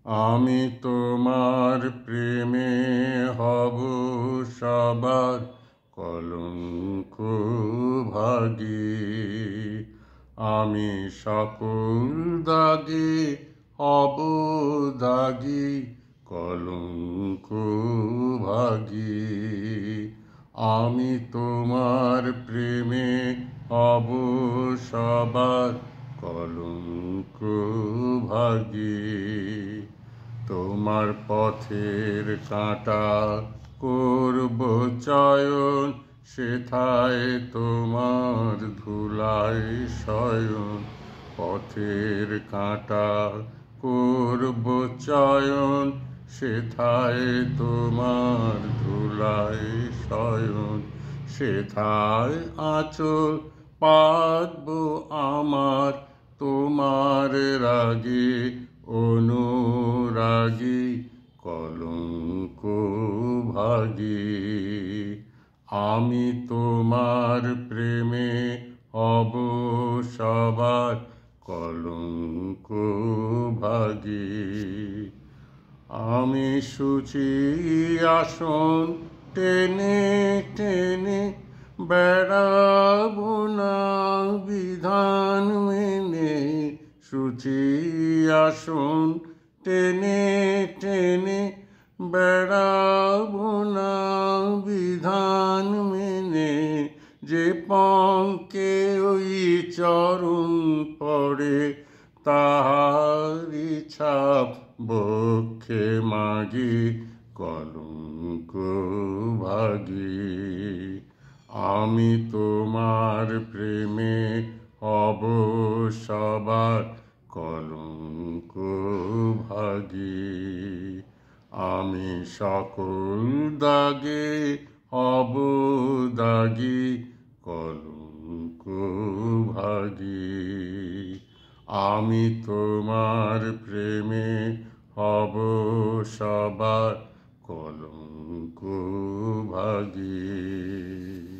আমি তোমার প্রেমে হব সবার কলঙ্ক ভাগী। আমি সকল দাগে হব দাগী, কলঙ্ক ভাগী। আমি তোমার প্রেমে হব সবার কলঙ্ক ভাগী। তোমার পথের কাঁটা করব চয়ন, সেথায় তোমার ধুলায় শয়ন। পথের কাঁটা করব চয়ন, সেথায় তোমার ধুলায় শয়ন। সেথায় আঁচল পাতব আমার তোমার রাগে অনুরাগী, কলঙ্ক ভাগী। আমি তোমার প্রেমে হব সবার কলঙ্ক ভাগী। আমি শুচি আসন টেনে টেনে বেড়াবো না বিধান মেনে। শুচি আসন টেনে টেনে বেড়াবো না বিধান মেনে। যে পঙ্কে ওই চরণ পড়ে, তাহারি ছাপ বক্ষে মাগি, কলঙ্ক ভাগী। আমি তোমার প্রেমে হব সবার কলঙ্ক ভাগী। আমি সকল দাগে হব দাগী, কলঙ্ক ভাগী। আমি তোমার প্রেমে হব সবার কলঙ্ক ভাগী।